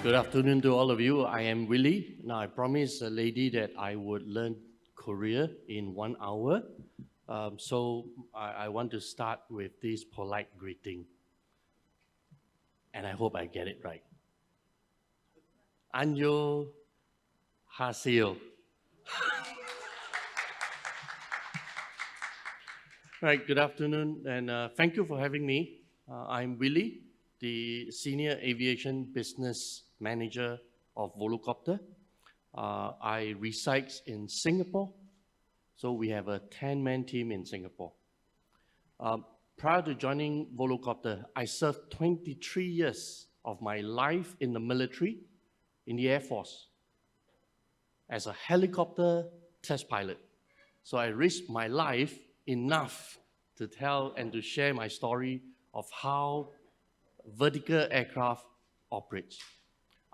Good afternoon to all of you. I am Willie. Now, I promised a lady that I would learn Korea in 1 hour. So I want to start with this polite greeting. And I hope I get it right. 안녕하세요. Right, good afternoon, and thank you for having me. I'm Willie, the Senior Aviation Business Manager of Volocopter. I reside in Singapore, so we have a 10-man team in Singapore. Prior to joining Volocopter, I served 23 years of my life in the military, in the Air Force, as a helicopter test pilot. So I risked my life enough to tell and to share my story of how vertical aircraft operates.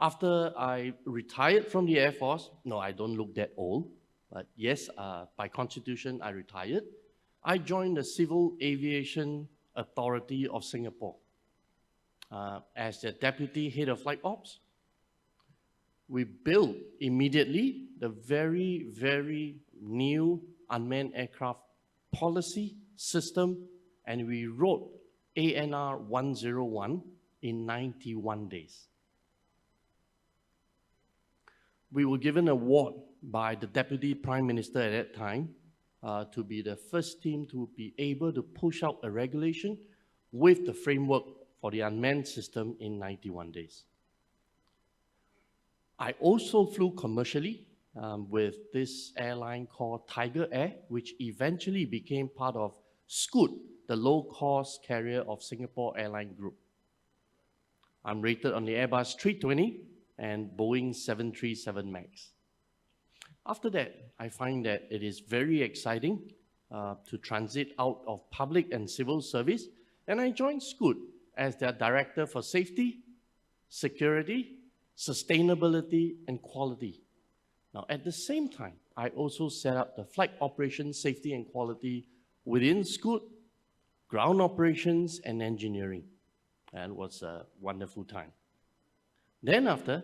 After I retired from the Air Force, no, I don't look that old, but yes, by constitution, I retired. I joined the Civil Aviation Authority of Singapore as the Deputy Head of Flight Ops. We built immediately the very, very new unmanned aircraft policy system, and we wrote ANR 101 in 91 days. We were given an award by the Deputy Prime Minister at that time to be the first team to be able to push out a regulation with the framework for the unmanned system in 91 days. I also flew commercially with this airline called Tiger Air, which eventually became part of Scoot, the low-cost carrier of Singapore Airline Group. I'm rated on the Airbus 320 and Boeing 737 MAX. After that, I find that it is very exciting to transit out of public and civil service, and I joined Scoot as their Director for Safety, Security, Sustainability, and Quality. Now, at the same time, I also set up the Flight Operations, Safety, and Quality within Scoot, ground operations, and engineering. And it was a wonderful time. Then after,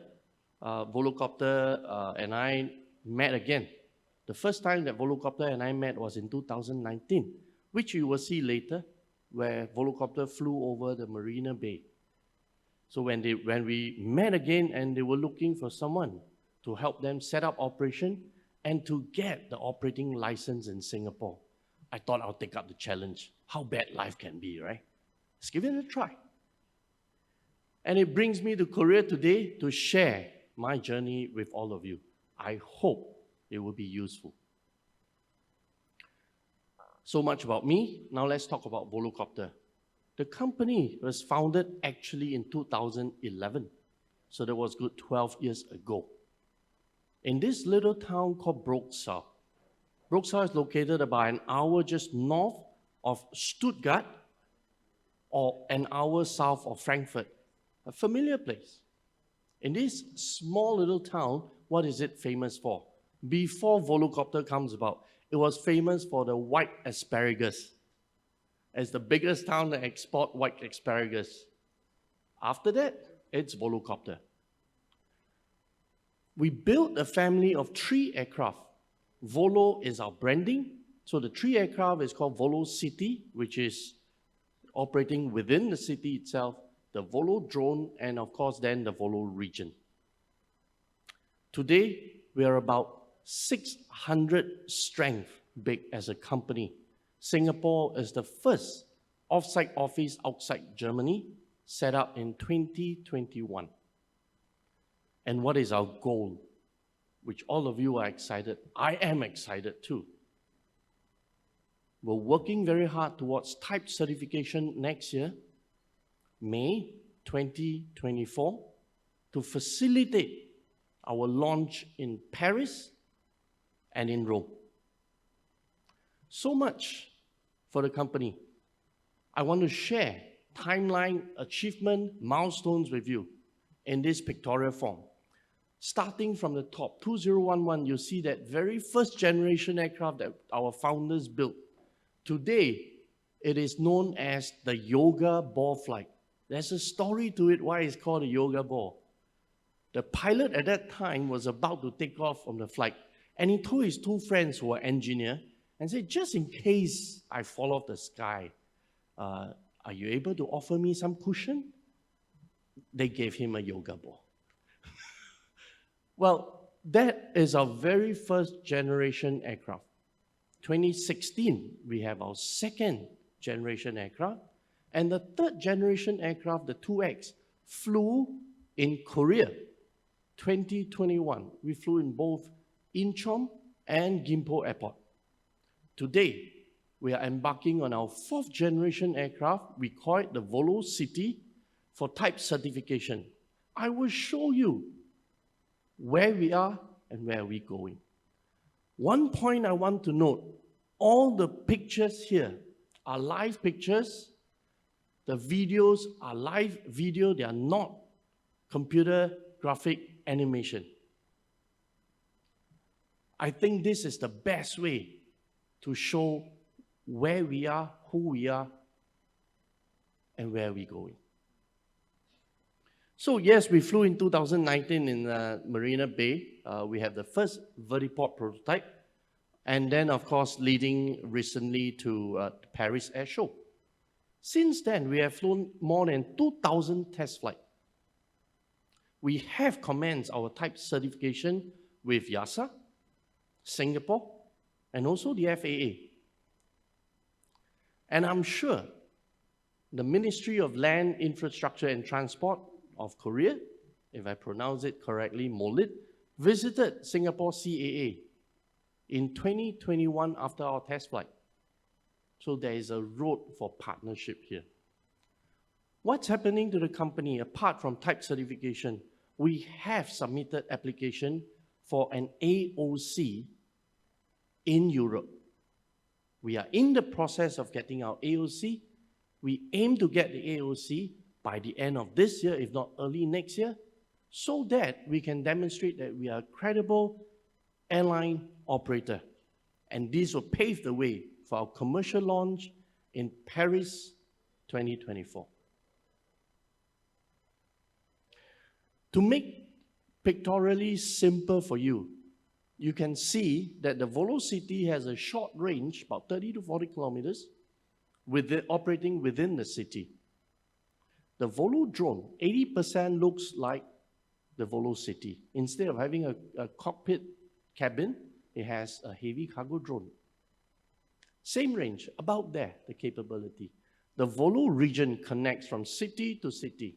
Volocopter and I met again. The first time that Volocopter and I met was in 2019, which you will see later, where Volocopter flew over the Marina Bay. So when we met again and they were looking for someone to help them set up operation and to get the operating license in Singapore, I thought I'll take up the challenge. How bad life can be, right? Let's give it a try. And it brings me to Korea today to share my journey with all of you. I hope it will be useful. So much about me. Now let's talk about Volocopter. The company was founded actually in 2011. So that was good 12 years ago. In this little town called Bruxelles. Bruxelles is located about an hour just north of Stuttgart or an hour south of Frankfurt. A familiar place. In this small little town, what is it famous for? Before Volocopter comes about, it was famous for the white asparagus. It's the biggest town that exports white asparagus. After that, it's Volocopter. We built a family of 3 aircraft. Volo is our branding. So the 3 aircraft is called Volo City, which is operating within the city itself, the Volo drone, and of course then the Volo region. Today, we are about 600 strength big as a company. Singapore is the first off-site office outside Germany, set up in 2021. And what is our goal? Which all of you are excited. I am excited too. We're working very hard towards type certification next year, May 2024, to facilitate our launch in Paris and in Rome. So much for the company. I want to share timeline, achievement, milestones with you in this pictorial form. Starting from the top, 2011, you see that very first generation aircraft that our founders built. Today, it is known as the yoga ball flight. There's a story to it why it's called a yoga ball. The pilot at that time was about to take off from the flight, and he told his two friends who were engineers and said, just in case I fall off the sky, are you able to offer me some cushion? They gave him a yoga ball. Well, that is our very first generation aircraft. 2016, we have our second generation aircraft. And the third generation aircraft, the 2X, flew in Korea, 2021. We flew in both Incheon and Gimpo Airport. Today, we are embarking on our fourth generation aircraft. We call it the VoloCity for type certification. I will show you where we are and where we're going. One point I want to note, all the pictures here are live pictures. The videos are live video. They are not computer graphic animation. I think this is the best way to show where we are, who we are, and where we're going. So yes, we flew in 2019 in Marina Bay. We have the first vertiport prototype. And then, of course, leading recently to Paris Air Show. Since then, we have flown more than 2,000 test flights. We have commenced our type certification with EASA, Singapore, and also the FAA. And I'm sure the Ministry of Land, Infrastructure and Transport of Korea, if I pronounce it correctly, MOLIT, visited Singapore CAA in 2021 after our test flight. So there is a road for partnership here. What's happening to the company apart from type certification? We have submitted application for an AOC in Europe. We are in the process of getting our AOC. We aim to get the AOC by the end of this year, if not early next year, so that we can demonstrate that we are a credible airline operator. And this will pave the way for our commercial launch in Paris 2024. To make pictorially simple for you, you can see that the VoloCity has a short range, about 30 to 40 kilometers, operating within the city. The Volo drone, 80% looks like the VoloCity. Instead of having a cockpit cabin, it has a heavy cargo drone. Same range, about there, the capability. The Volo region connects from city to city.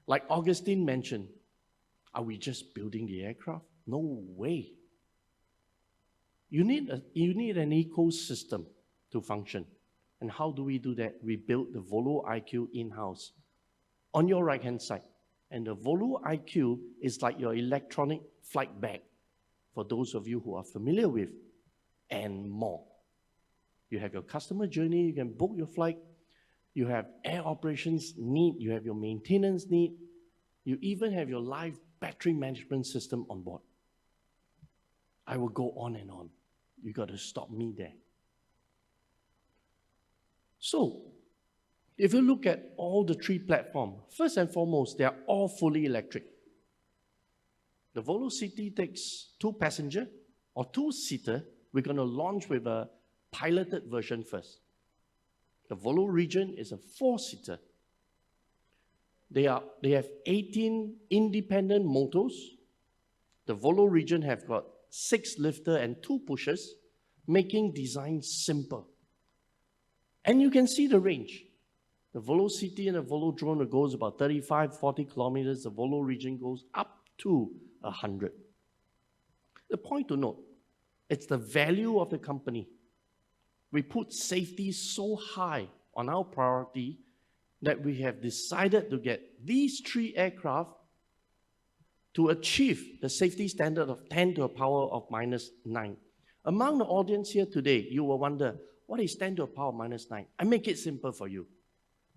Like Augustine mentioned, are we just building the aircraft? No way. You need an ecosystem to function. And how do we do that? We built the Volo IQ in-house. On your right-hand side. And the Volo IQ is like your electronic flight bag, for those of you who are familiar with, and more. You have your customer journey, you can book your flight, you have air operations need, you have your maintenance need, you even have your live battery management system on board. I will go on and on. You got to stop me there. So, if you look at all the three platforms, first and foremost, they are all fully electric. The VoloCity takes 2 passenger or 2-seater. We're going to launch with a piloted version first. The Volo region is a 4-seater. They have 18 independent motors. The Volo region have got 6 lifter and 2 pushers, making design simple. And you can see the range. The VoloCity and the Volo drone goes about 35, 40 kilometers. The Volo region goes up to 100. The point to note, it's the value of the company. We put safety so high on our priority that we have decided to get these 3 aircraft to achieve the safety standard of 10 to the power of -9. Among the audience here today, you will wonder, what is 10 to the power of -9? I make it simple for you.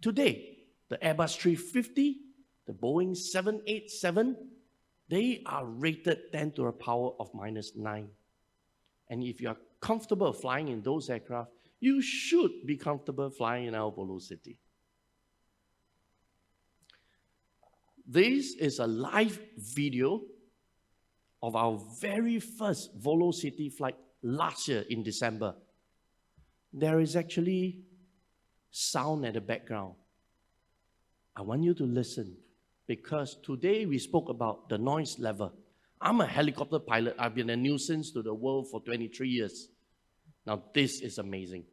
Today, the Airbus 350, the Boeing 787, they are rated 10 to the power of -9. And if you are comfortable flying in those aircraft, you should be comfortable flying in our VoloCity. This is a live video of our very first Volocity flight last year in December. There is actually sound at the background. I want you to listen because today we spoke about the noise level. I'm a helicopter pilot. I've been a nuisance to the world for 23 years. Now this is amazing.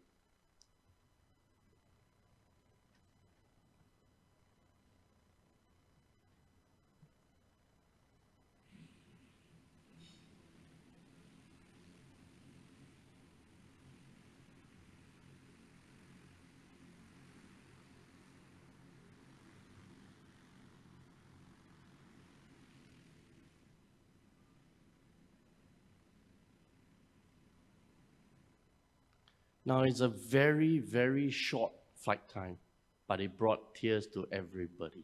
Now, it's a very, very short flight time, but it brought tears to everybody.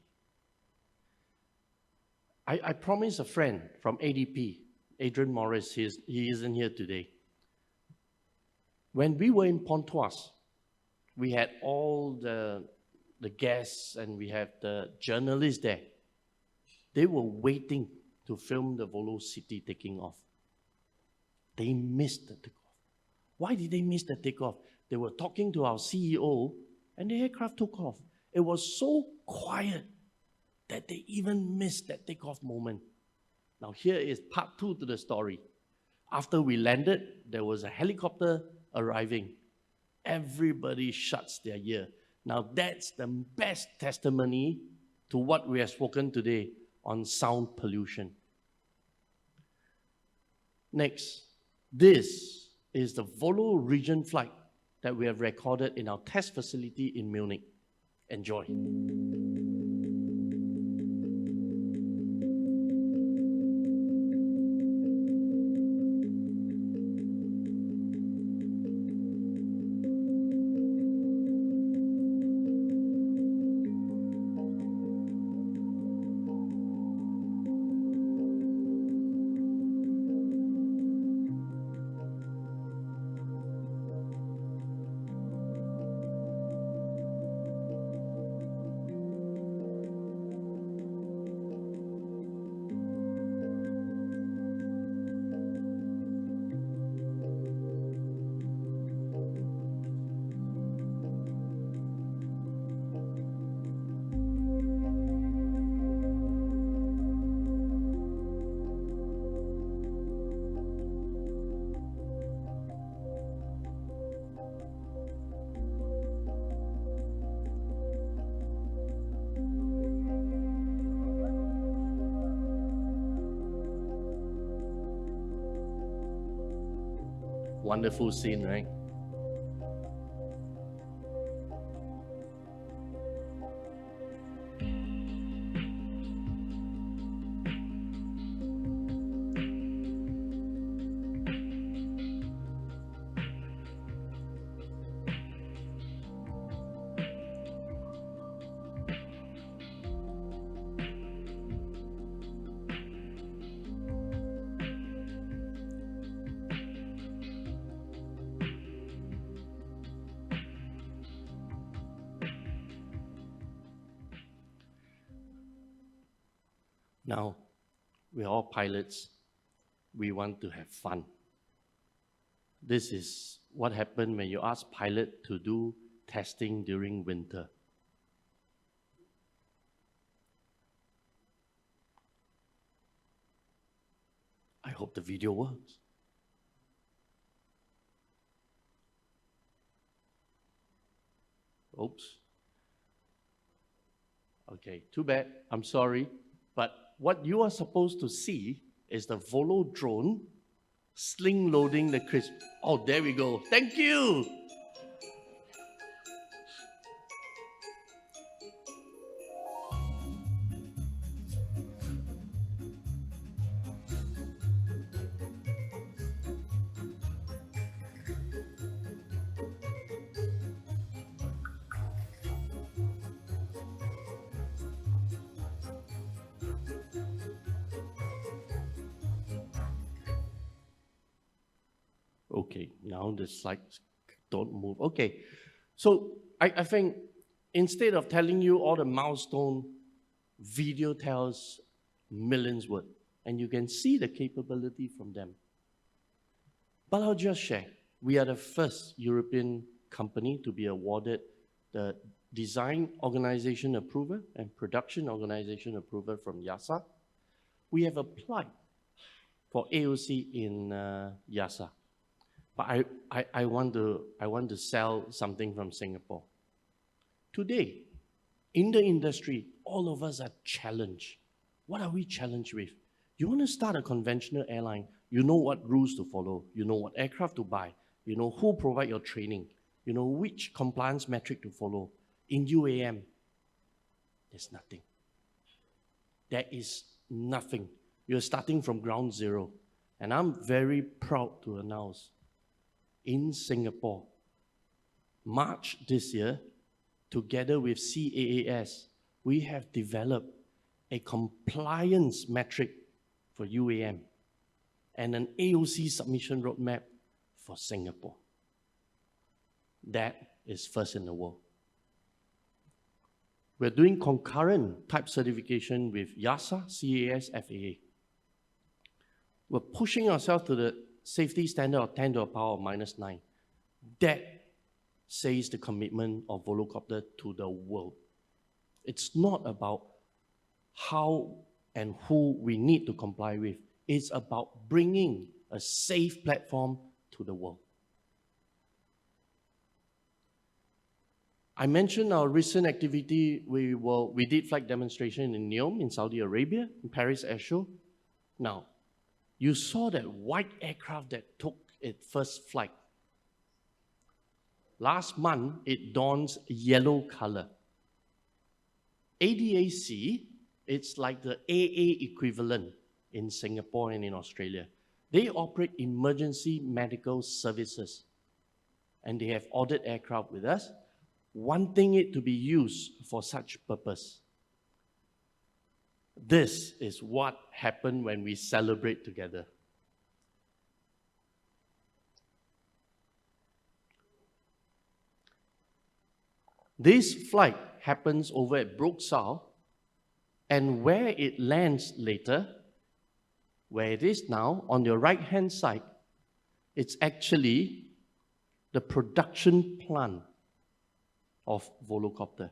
I promised a friend from ADP, Adrian Morris, he isn't here today. When we were in Pontoise, we had all the guests and we have the journalists there. They were waiting to film the Volocity taking off. They missed the takeoff. Why did they miss the takeoff? They were talking to our CEO and the aircraft took off. It was so quiet that they even missed that takeoff moment. Now here is part 2 to the story. After we landed, there was a helicopter arriving. Everybody shuts their ear. Now that's the best testimony to what we have spoken today on sound pollution. Next, this is the Volo region flight that we have recorded in our test facility in Munich. Enjoy. Wonderful scene, right? Now, we're all pilots. We want to have fun. This is what happened when you ask pilot to do testing during winter. I hope the video works. Oops. Okay, too bad. I'm sorry. But what you are supposed to see is the Volo drone sling loading the crisp. Oh, there we go. Thank you. Okay, now the slides don't move. Okay, so I think instead of telling you all the milestone Video tells millions words, and you can see the capability from them. But I'll just share. We are the first European company to be awarded the Design Organization Approval and Production Organization Approval from YASA. We have applied for AOC in YASA. But I want to sell something from Singapore. Today, in the industry, all of us are challenged. What are we challenged with? You want to start a conventional airline, you know what rules to follow, you know what aircraft to buy, you know who provide your training, you know which compliance metric to follow. In UAM, there's nothing. There is nothing. You're starting from ground zero. And I'm very proud to announce, in Singapore, March this year, together with CAAS, we have developed a compliance metric for UAM and an AOC submission roadmap for Singapore. That is first in the world. We're doing concurrent type certification with YASA, CAAS, FAA. We're pushing ourselves to the safety standard of 10 to the power of -9. That says the commitment of Volocopter to the world. It's not about how and who we need to comply with. It's about bringing a safe platform to the world. I mentioned our recent activity. We did flight demonstration in K-Uam in Saudi Arabia, in Paris Air Show. Now, you saw that white aircraft that took its first flight. Last month, it dawns yellow color. ADAC, it's like the AA equivalent in Singapore and in Australia. They operate emergency medical services, and they have ordered aircraft with us, wanting it to be used for such purpose. This is what happened when we celebrate together. This flight happens over at Bruxelles, and where it lands later, where it is now, on your right-hand side, it's actually the production plant of Volocopter.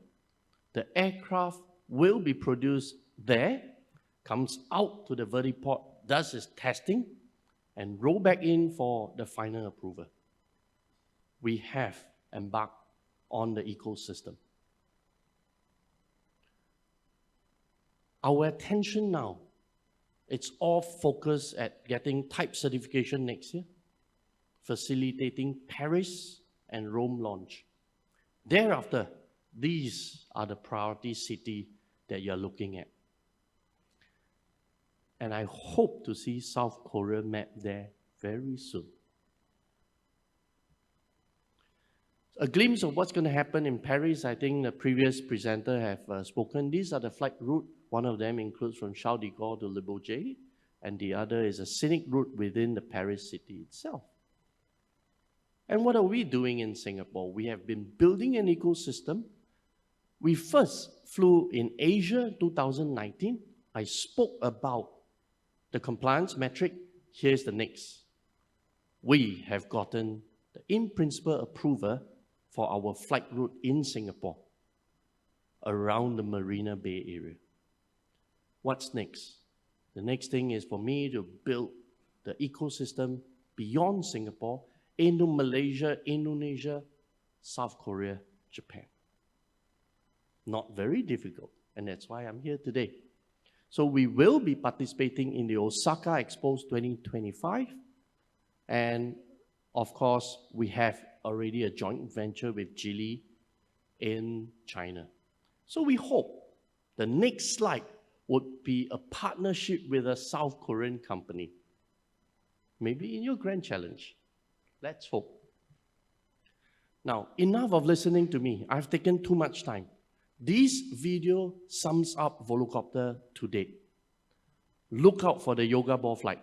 The aircraft will be produced there, comes out to the vertiport, does its testing, and roll back in for the final approval. We have embarked on the ecosystem. Our attention now, it's all focused at getting type certification next year, facilitating Paris and Rome launch. Thereafter, these are the priority cities that you're looking at. And I hope to see South Korea map there very soon. A glimpse of what's going to happen in Paris, I think the previous presenter have spoken. These are the flight route. One of them includes from Charles de Gaulle to Le Bourget, and the other is a scenic route within the Paris city itself. And what are we doing in Singapore? We have been building an ecosystem. We first flew in Asia 2019. I spoke about the compliance metric. Here's the next. We have gotten the in-principle approval for our flight route in Singapore around the Marina Bay area. What's next? The next thing is for me to build the ecosystem beyond Singapore into Malaysia, Indonesia, South Korea, Japan. Not very difficult, and that's why I'm here today. So we will be participating in the Osaka Expo 2025, and of course, we have already a joint venture with Geely in China. So we hope the next slide would be a partnership with a South Korean company. Maybe in your grand challenge. Let's hope. Now, enough of listening to me. I've taken too much time. This video sums up Volocopter to date. Look out for the yoga ball flight.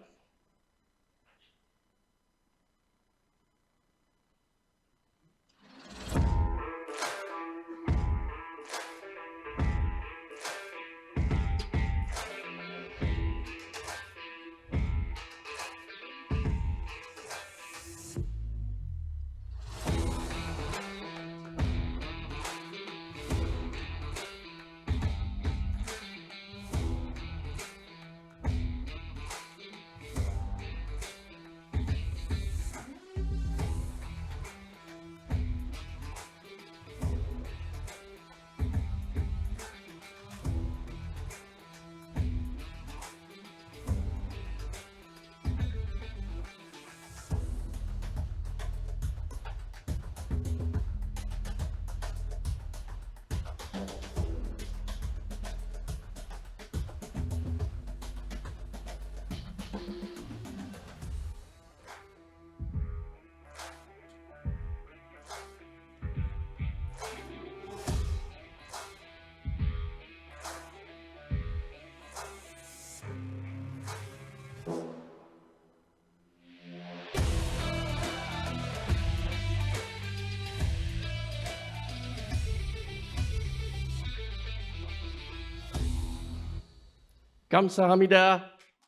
감사합니다.